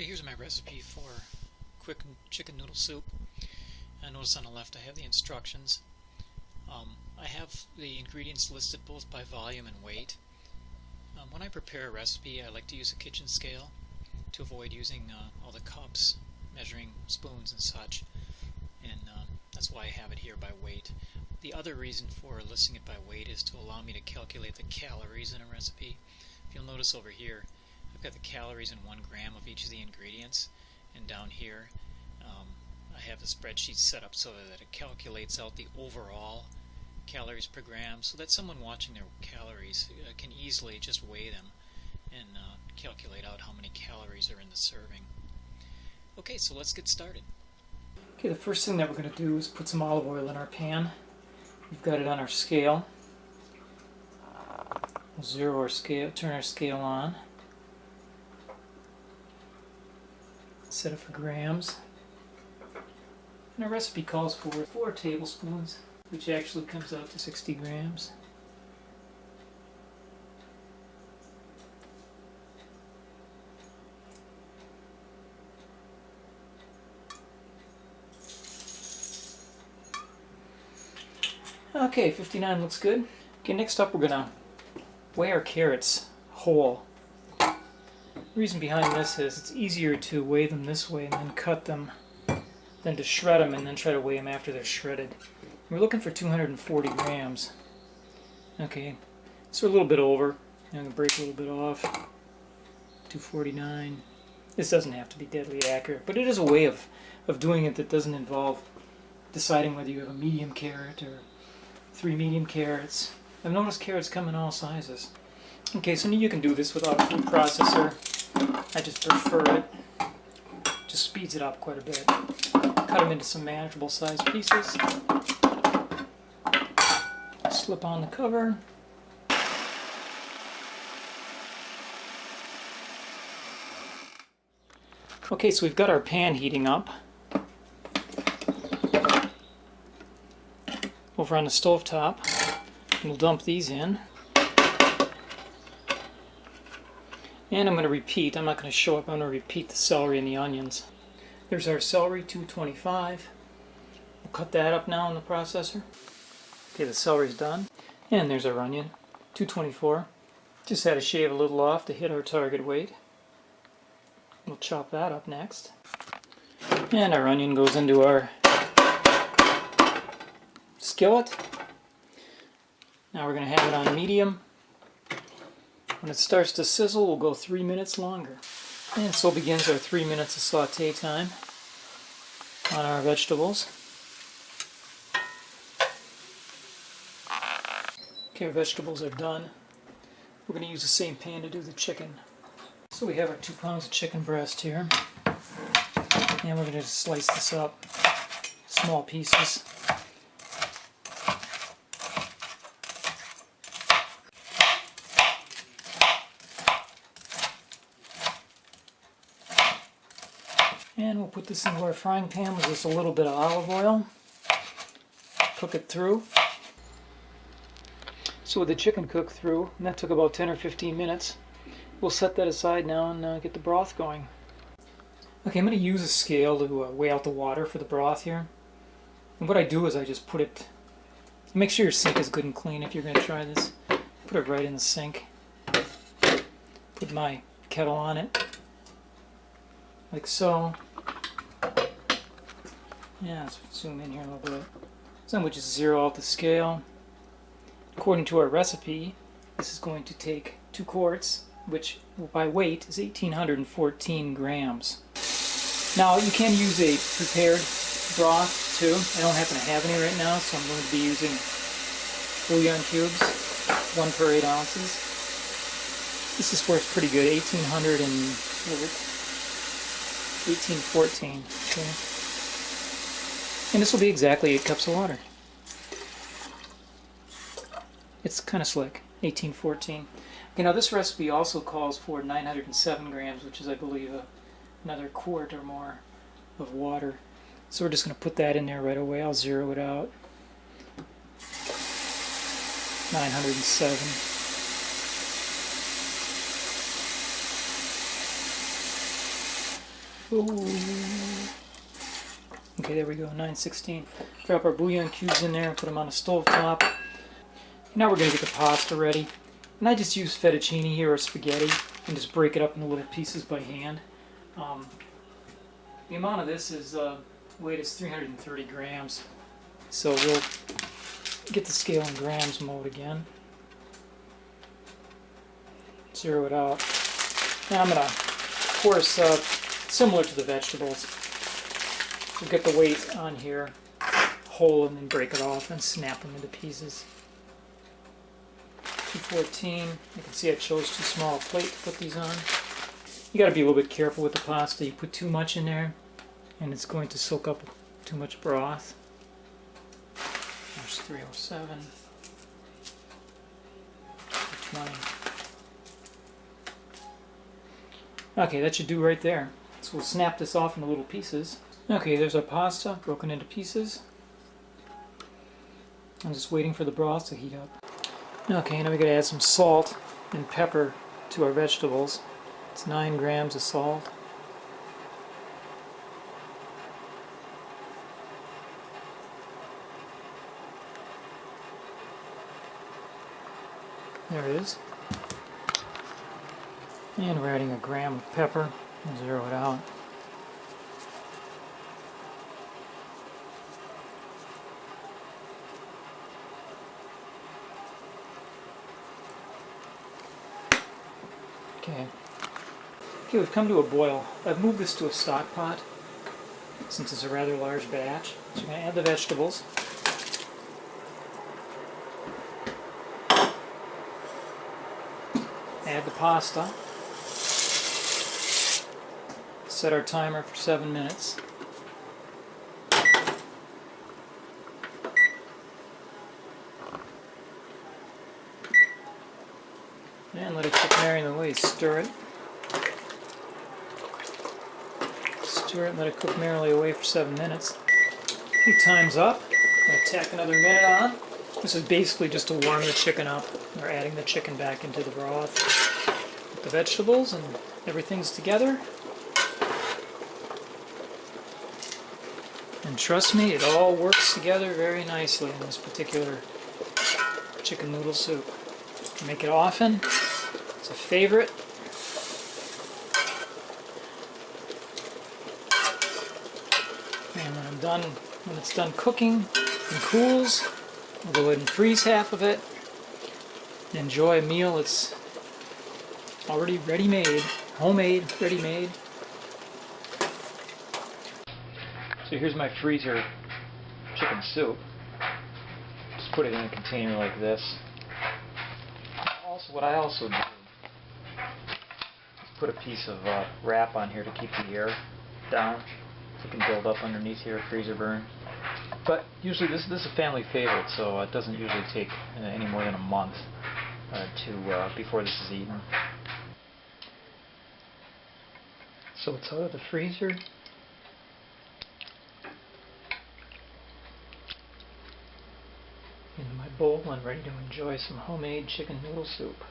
Okay, here's my recipe for quick chicken noodle soup. Notice on the left I have the instructions. I have the ingredients listed both by volume and weight. When I prepare a recipe, I like to use a kitchen scale to avoid using all the cups, measuring spoons and such, and that's why I have it here by weight. The other reason for listing it by weight is to allow me to calculate the calories in a recipe. If you'll notice over here, I've got the calories in 1 gram of each of the ingredients, and down here I have the spreadsheet set up so that it calculates out the overall calories per gram, so that someone watching their calories can easily just weigh them and calculate out how many calories are in the serving. Okay, so let's get started. Okay, the first thing that we're going to do is put some olive oil in our pan. We've got it on our scale. We'll zero our scale, turn our scale on. Set it for grams. And our recipe calls for 4 tablespoons, which actually comes out to 60 grams. Okay, 59 looks good. Okay, next up we're going to weigh our carrots whole. The reason behind this is it's easier to weigh them this way and then cut them than to shred them and then try to weigh them after they're shredded. We're looking for 240 grams. Okay, so we're a little bit over. I'm going to break a little bit off. 249. This doesn't have to be deadly accurate, but it is a way of doing it that doesn't involve deciding whether you have a medium carrot or 3 medium carrots. I've noticed carrots come in all sizes. Okay, so you can do this without a food processor. I just prefer it. Just speeds it up quite a bit. Cut them into some manageable sized pieces. Slip on the cover. Okay, so we've got our pan heating up. Over on the stove top. We'll dump these in. And I'm going to repeat. I'm not going to show up. I'm going to repeat the celery and the onions. There's our celery, 225. We'll cut that up now in the processor. Okay, the celery's done. And there's our onion, 224. Just had to shave a little off to hit our target weight. We'll chop that up next. And our onion goes into our skillet. Now we're going to have it on medium. When it starts to sizzle, we'll go 3 minutes longer. And so begins our 3 minutes of saute time on our vegetables. Okay, our vegetables are done. We're going to use the same pan to do the chicken. So we have our 2 pounds of chicken breast here. And we're going to slice this up, small pieces. And we'll put this into our frying pan with just a little bit of olive oil. Cook it through. So with the chicken cooked through, and that took about 10 or 15 minutes, we'll set that aside now and get the broth going. Okay, I'm going to use a scale to weigh out the water for the broth here. And what I do is I just put it, make sure your sink is good and clean if you're going to try this. Put it right in the sink. Put my kettle on it, like so. Yeah, let's zoom in here a little bit. So then we'll just zero out the scale. According to our recipe, this is going to take 2 quarts, which by weight is 1,814 grams. Now you can use a prepared broth too. I don't happen to have any right now, so I'm going to be using bouillon cubes, 1 per 8 ounces. This is worth pretty good, 1814. Okay. And this will be exactly 8 cups of water. It's kind of slick, 1814. Okay, now this recipe also calls for 907 grams, which is, I believe, another quart or more of water. So we're just going to put that in there right away. I'll zero it out. 907. Oh. Okay, there we go, 9/16. Drop our bouillon cubes in there and put them on the stove top. Now we're going to get the pasta ready. And I just use fettuccine here or spaghetti and just break it up into little pieces by hand. The amount of this is weight is 330 grams. So we'll get the scale in grams mode again. Zero it out. Now I'm going to, of course, similar to the vegetables, we'll get the weight on here whole and then break it off and snap them into pieces. 214. You can see I chose too small a plate to put these on. You got to be a little bit careful with the pasta. You put too much in there and it's going to soak up too much broth. There's 307. 220. Okay, that should do right there. So we'll snap this off into little pieces. Okay, there's our pasta broken into pieces. I'm just waiting for the broth to heat up. Okay, now we gotta add some salt and pepper to our vegetables. It's 9 grams of salt. There it is. And we're adding a gram of pepper. We'll zero it out. Okay, we've come to a boil. I've moved this to a stock pot since it's a rather large batch. So we're going to add the vegetables. Add the pasta. Set our timer for 7 minutes. And let it cook marinating away. Stir it. Stir it and let it cook marinally away for 7 minutes. Okay, time's up. I'm going to tack another minute on. This is basically just to warm the chicken up. We're adding the chicken back into the broth. Put the vegetables and everything's together. And trust me, it all works together very nicely in this particular chicken noodle soup. Make it often. It's a favorite. And when it's done cooking and cools, I'll go ahead and freeze half of it. Enjoy a meal that's already ready-made, homemade, ready-made. So here's my freezer chicken soup. Just put it in a container like this. What I also do is put a piece of wrap on here to keep the air down so it can build up underneath here, freezer burn. But usually this is a family favorite, so it doesn't usually take any more than a month before this is eaten. So it's out of the freezer. Into my bowl and ready to enjoy some homemade chicken noodle soup.